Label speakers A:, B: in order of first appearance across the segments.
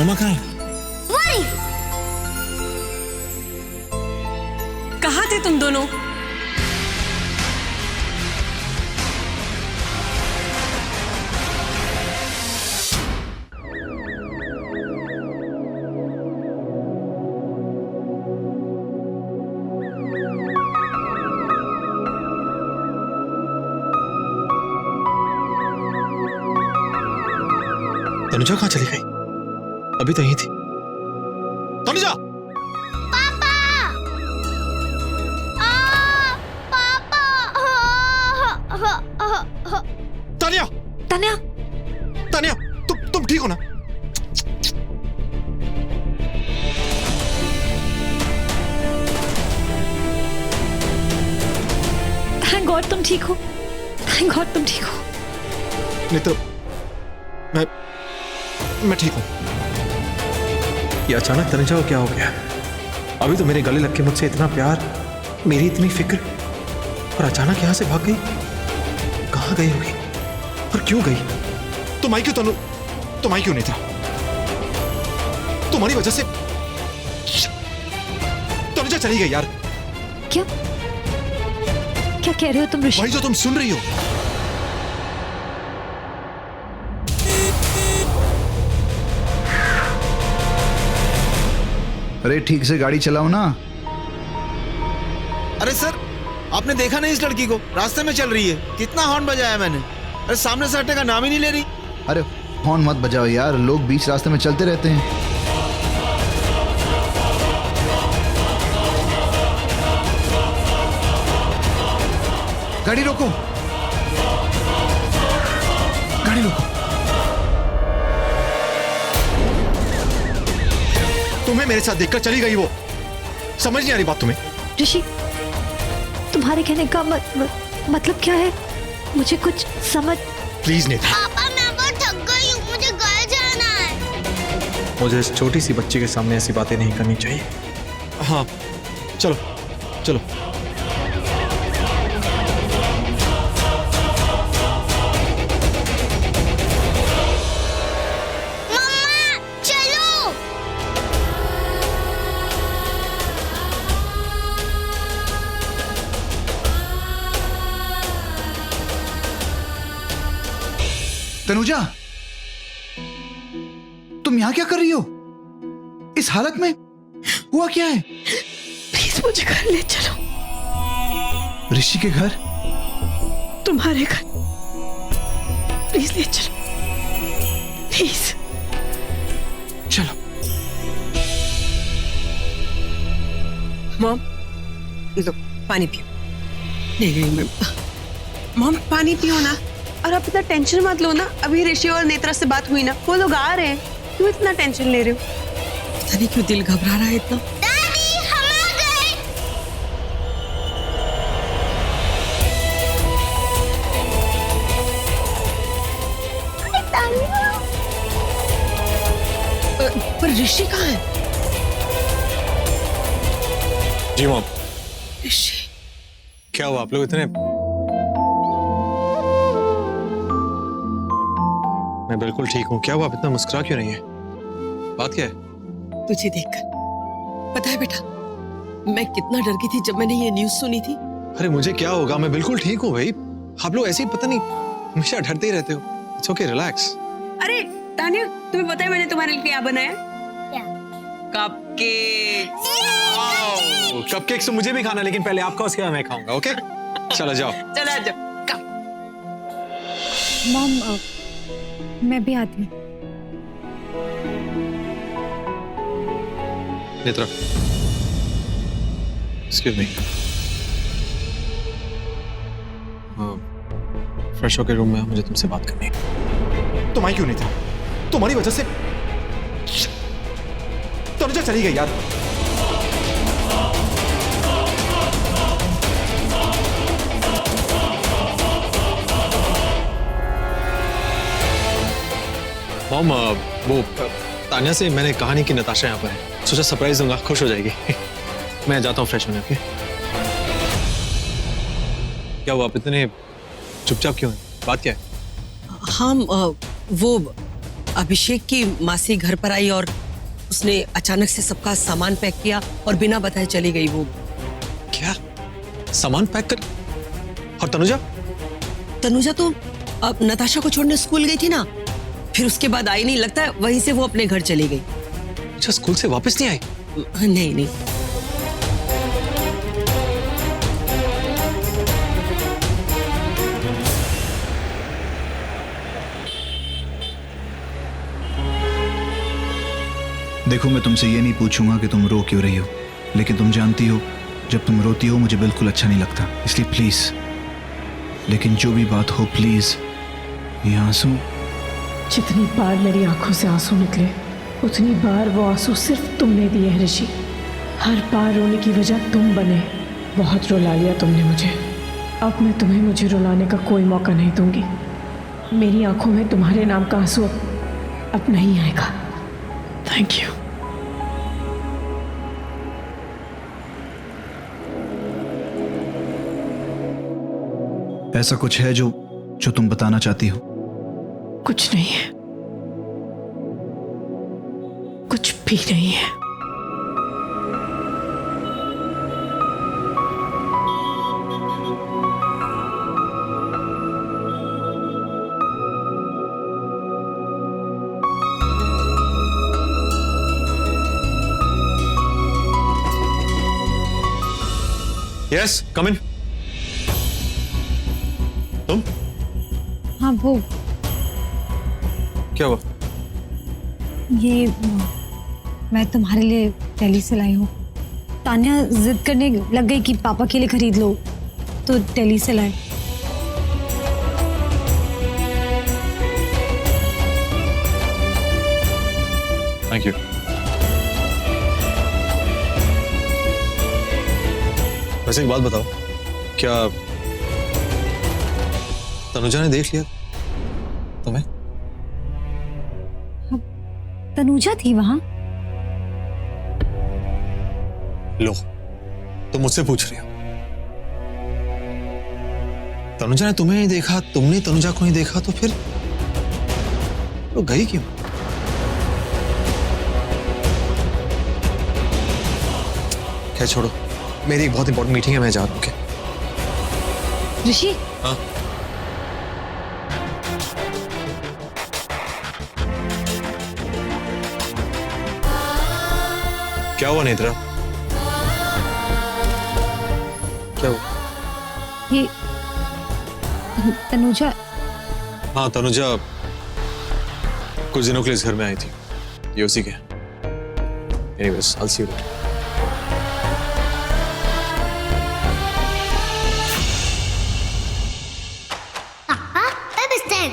A: मम्मा कहाँ है?
B: वही।
C: कहाँ थे तुम दोनों?
A: तनुजा कहाँ चली गई? अभी तो यहीं थी। तनुजा!
B: पापा! पापा!
A: तानिया!
C: तान्या,
A: तानिया, तुम ठीक हो ना?
C: थैंक गॉड तुम ठीक हो। थैंक गॉड तुम ठीक हो।
A: नहीं तो मैं ठीक हूं। ये अचानक तनुजा को क्या हो गया? अभी तो मेरे गले लग के मुझसे इतना प्यार, मेरी इतनी फिक्र, और अचानक यहां से भाग गई। कहां गई होगी और क्यों गई? तुम आई क्यों तनु? तुम आई क्यों नहीं था? तुम्हारी वजह से तनुजा चली गई यार।
C: क्या क्या कह रहे हो तुम ऋषि?
A: वही जो तुम सुन रही हो।
D: अरे ठीक से गाड़ी चलाओ ना।
E: अरे सर, आपने देखा नहीं इस लड़की को? रास्ते में चल रही है, कितना हॉर्न बजाया मैंने। अरे सामने से हटने का नाम ही नहीं ले रही।
D: अरे हॉर्न मत बजाओ यार, लोग बीच रास्ते में चलते रहते हैं। गाड़ी रोको, गाड़ी रोको।
A: तुम्हें मेरे साथ देखकर चली गई वो। समझ नहीं आ रही बात तुम्हें?
C: ऋषि, तुम्हारे कहने का मतलब क्या है? मुझे कुछ समझ।
A: प्लीज नेता।
B: पापा मैं बहुत थक गई हूँ, मुझे घर जाना है।
A: मुझे इस छोटी सी बच्ची के सामने ऐसी बातें नहीं करनी चाहिए। हाँ चलो चलो।
B: मम्मा चलो।
D: तनुजा, तुम यहां क्या कर रही हो इस हालत में? हुआ क्या है?
C: प्लीज मुझे घर ले चलो।
D: ऋषि के घर?
C: तुम्हारे घर प्लीज ले चलो, प्लीज।
D: चलो।
F: मॉम, लो पानी पियो। नहीं मैं मॉम पानी पियो ना। और आप इतना टेंशन मत लो ना। अभी ऋषि और नेत्रा से बात हुई ना, वो लोग आ रहे हैं। क्यों इतना टेंशन ले रहे हो? पता नहीं क्यों दिल घबरा रहा है इतना।
B: दादी हम आ गए।
F: पर ऋषि कहाँ है?
A: जी मॉम।
F: ऋषि
A: क्या हुआ? आप लोग इतने? मैं बिल्कुल ठीक हूँ। क्या हुआ? आप इतना मुस्कुरा क्यों नहीं है? बात क्या है?
F: तुझे देखकर पता है बेटा, मैं कितना डर गई थी जब मैंने ये न्यूज़ सुनी थी।
A: अरे मुझे क्या होगा? मैं बिल्कुल ठीक हूँ भाई। आप लोग ऐसे ही पता नहीं हमेशा डरते ही रहते हो। It's okay, relax.
F: अरे तान्या, तुम्हें पता है मैंने तुम्हारे लिए क्या बनाया?
B: क्या?
F: कपकेक।
A: कपकेक्स तो मुझे भी खाना, लेकिन पहले आपका, उसके बाद मैं खाऊंगा। ओके चलो जाओ।
F: चला जाओ।
C: मॉम, मैं भी आती हूँ।
A: Netra, excuse me. फ्रेश होकर रूम में, मुझे तुमसे बात करनी है। तुम आई क्यों नहीं था? तुम्हारी वजह से तनुजा चली गई यार। मॉम, वो तान्या से मैंने कहानी की नताशा यहाँ पर है, सोचा सरप्राइज दूंगा, खुश हो जाएगी। मैं जाता हूँ फ्रेश होने। ओके? क्या हुआ? आप इतने चुपचाप क्यों हैं? बात क्या है?
F: हम वो अभिषेक की मासी घर पर आई और उसने अचानक से सबका सामान पैक किया और बिना बताए चली गई वो।
A: क्या सामान पैक कर? और तनुजा?
F: तनुजा तो अब नताशा को छोड़ने स्कूल गई थी ना, फिर उसके बाद आई नहीं, लगता है वहीं से वो अपने घर चली गई।
A: अच्छा, स्कूल से वापस नहीं आई?
F: नहीं नहीं।
D: देखो, मैं तुमसे ये नहीं पूछूंगा कि तुम रो क्यों रही हो, लेकिन तुम जानती हो जब तुम रोती हो मुझे बिल्कुल अच्छा नहीं लगता, इसलिए प्लीज, लेकिन जो भी बात हो प्लीज, ये आंसू।
G: जितनी बार मेरी आंखों से आंसू निकले उतनी बार वो आंसू सिर्फ तुमने दिए हैं ऋषि। हर बार रोने की वजह तुम बने। बहुत रुला लिया तुमने मुझे, अब मैं तुम्हें मुझे रुलाने का कोई मौका नहीं दूंगी। मेरी आंखों में तुम्हारे नाम का आंसू अब नहीं आएगा। Thank you.
D: ऐसा कुछ है जो तुम बताना चाहती हो?
G: कुछ नहीं है, कुछ भी नहीं है।
A: यस, कम इन। तुम?
C: हाँ वो
A: क्या हुआ?
C: ये मैं तुम्हारे लिए दिल्ली से लाई हूँ। तान्या जिद करने लग गई कि पापा के लिए खरीद लो, तो दिल्ली से लाए।
A: Thank you. वैसे एक बात बताओ, क्या तनुजा ने देख लिया तुम्हें?
C: तनुजा थी वहां?
A: लो, तुम मुझसे पूछ रही हो। तनुजा ने तुम्हें नहीं देखा, तुमने तनुजा को नहीं देखा, तो फिर वो गई क्यों? खैर छोड़ो, मेरी एक बहुत इंपॉर्टेंट मीटिंग है, मैं जा रहा हूँ।
C: ऋषि,
A: हाँ? क्या हुआ नेत्रा? क्या हुआ?
C: ये तनुजा।
A: हाँ, तनुजा कुछ दिनों के लिए इस घर में आई थी, ये उसी के। Anyways, I'll see you later.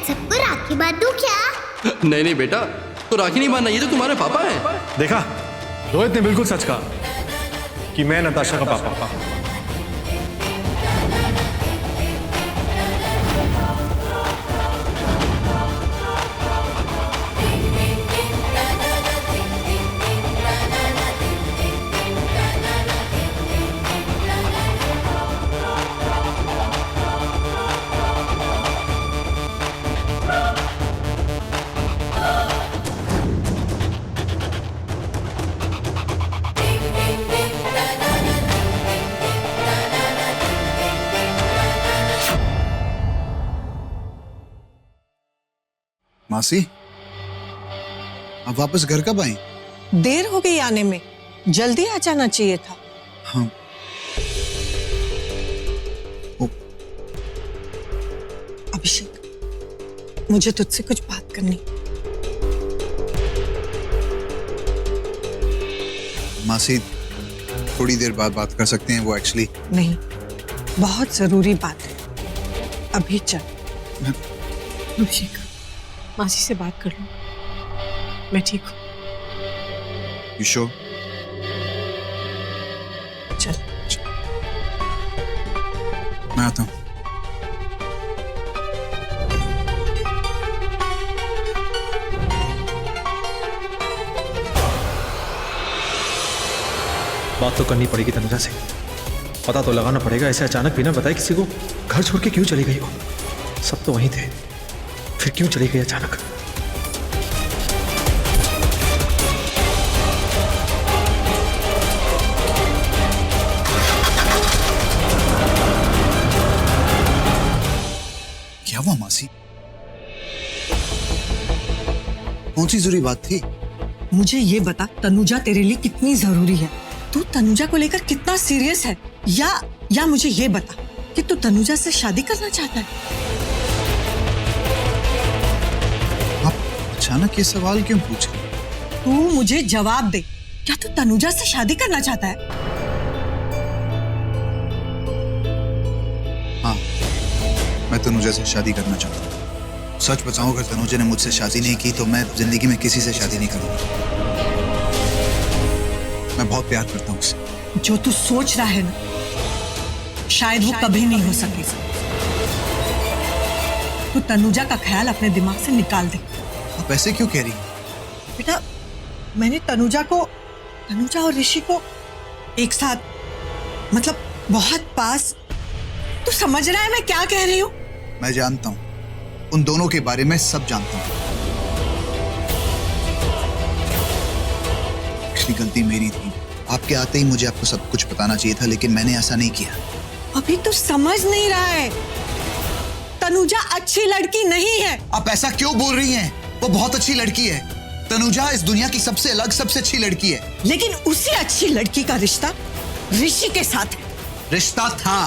B: सबको राखी बांधूं क्या?
H: नहीं नहीं बेटा, तो राखी नहीं बांधना, ये तो तुम्हारे पापा हैं।
A: देखा, रोहित ने बिल्कुल सच कहा कि मैं नताशा का पापा।
D: मासी, आप वापस घर कब आई?
I: देर हो गई आने में, जल्दी आ जाना चाहिए था।
D: हाँ।
I: अभिषेक, मुझे तुझसे कुछ बात करनी।
D: मासी, थोड़ी देर बाद बात कर सकते हैं, वो एक्चुअली
I: नहीं, बहुत जरूरी बात है, अभी चल।
F: अभिषेक, मासी से बात कर लो, मैं ठीक हूँ।
D: You sure?
I: चल।
D: मैं आता हूँ।
A: बात तो करनी पड़ेगी तनुजा से, पता तो लगाना पड़ेगा, ऐसे अचानक बिना बताए किसी को घर छोड़ के क्यों चली गई हो? सब तो वहीं थे, फिर क्यों चली गई अचानक?
J: हुआ मासी? कौन सी जरूरी बात थी?
I: मुझे ये बता, तनुजा तेरे लिए कितनी जरूरी है? तू तनुजा को लेकर कितना सीरियस है? या मुझे ये बता कि तू तनुजा से शादी करना चाहता है?
J: आप अचानक ये सवाल क्यों पूछ रहे?
I: तू मुझे जवाब दे, क्या तू तनुजा से शादी करना चाहता है?
J: हाँ, मैं तनुजा से शादी करना चाहता हूँ। सच बताऊं, अगर तनुजा ने मुझसे शादी नहीं की तो मैं जिंदगी में किसी से शादी नहीं करूंगा। मैं बहुत प्यार करता हूँ उससे।
I: जो तू सोच रहा है ना, शायद वो कभी नहीं हो सकेगा। तू तनुजा का ख्याल अपने दिमाग से निकाल दे।
J: आप ऐसे क्यों कह रही हैं?
I: बेटा, मैंने तनुजा और ऋषि को एक साथ, मतलब बहुत पास। तू समझ रहा है मैं क्या कह रही हूँ?
J: मैं जानता हूँ, उन दोनों के बारे में सब जानता हूँ। पिछली गलती मेरी थी। आपके आते ही मुझे आपको सब कुछ बताना चाहिए था, लेकिन मैंने ऐसा नहीं किया।
I: अभी तो समझ नहीं रहा है। तनुजा अच्छी लड़की नहीं है।
J: आप ऐसा क्यों बोल रही हैं? वो बहुत अच्छी लड़की है। तनुजा इस दुनिया की सबसे अलग, सबसे अच्छी लड़की है।
I: लेकिन उसी अच्छी लड़की का रिश्ता ऋषि के साथ है।
J: रिश्ता था,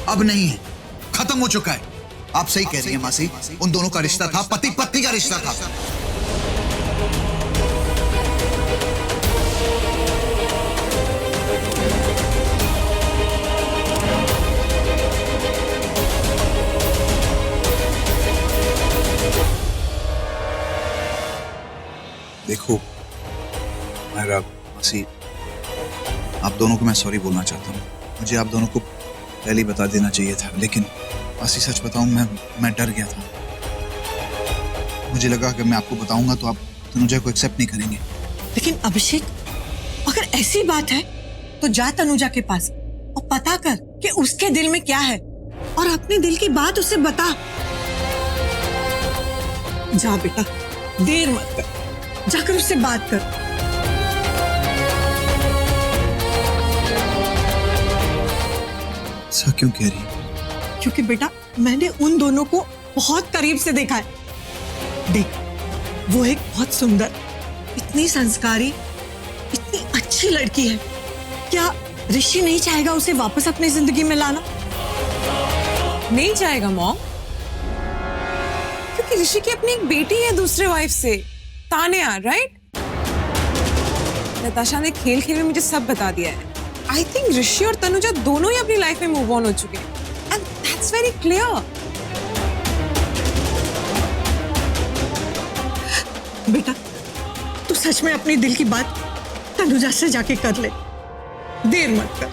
J: अब नहीं है, खत्म हो चुका है। आप सही कह रही हैं मासी, उन दोनों का रिश्ता था, पति पत्नी का रिश्ता था। देखो मेरा मासी, आप दोनों को मैं सॉरी बोलना चाहता हूँ। मुझे आप दोनों को पहले ही बता देना चाहिए था, लेकिन मासी सच बताऊं, मैं डर गया था। मुझे लगा कि मैं आपको बताऊंगा तो आप तनुजा को एक्सेप्ट नहीं करेंगे।
I: लेकिन अभिषेक, अगर ऐसी बात है तो जा तनुजा के पास और पता कर कि उसके दिल में क्या है, और अपने दिल की बात उसे बता। जा बेटा, देर मत कर, जाकर उससे बात कर।
J: ऐसा क्यों कह रही है?
I: क्योंकि बेटा, मैंने उन दोनों को बहुत करीब से देखा है। देख, वो एक बहुत सुंदर, इतनी संस्कारी, इतनी अच्छी लड़की है। क्या ऋषि नहीं चाहेगा उसे वापस अपनी जिंदगी में लाना?
F: नहीं चाहेगा मॉम, क्योंकि ऋषि की अपनी एक बेटी है दूसरे वाइफ से, तान्या, राइट? नताशा ने खेल खेल में मुझे सब बता दिया है। आई थिंक ऋषि और तनुजा दोनों ही अपनी लाइफ में मूव ऑन हो चुके हैं, एंड दैट्स वेरी क्लियर।
I: बेटा, तू सच में अपने दिल की बात तनुजा से जाके कर ले, देर मत कर।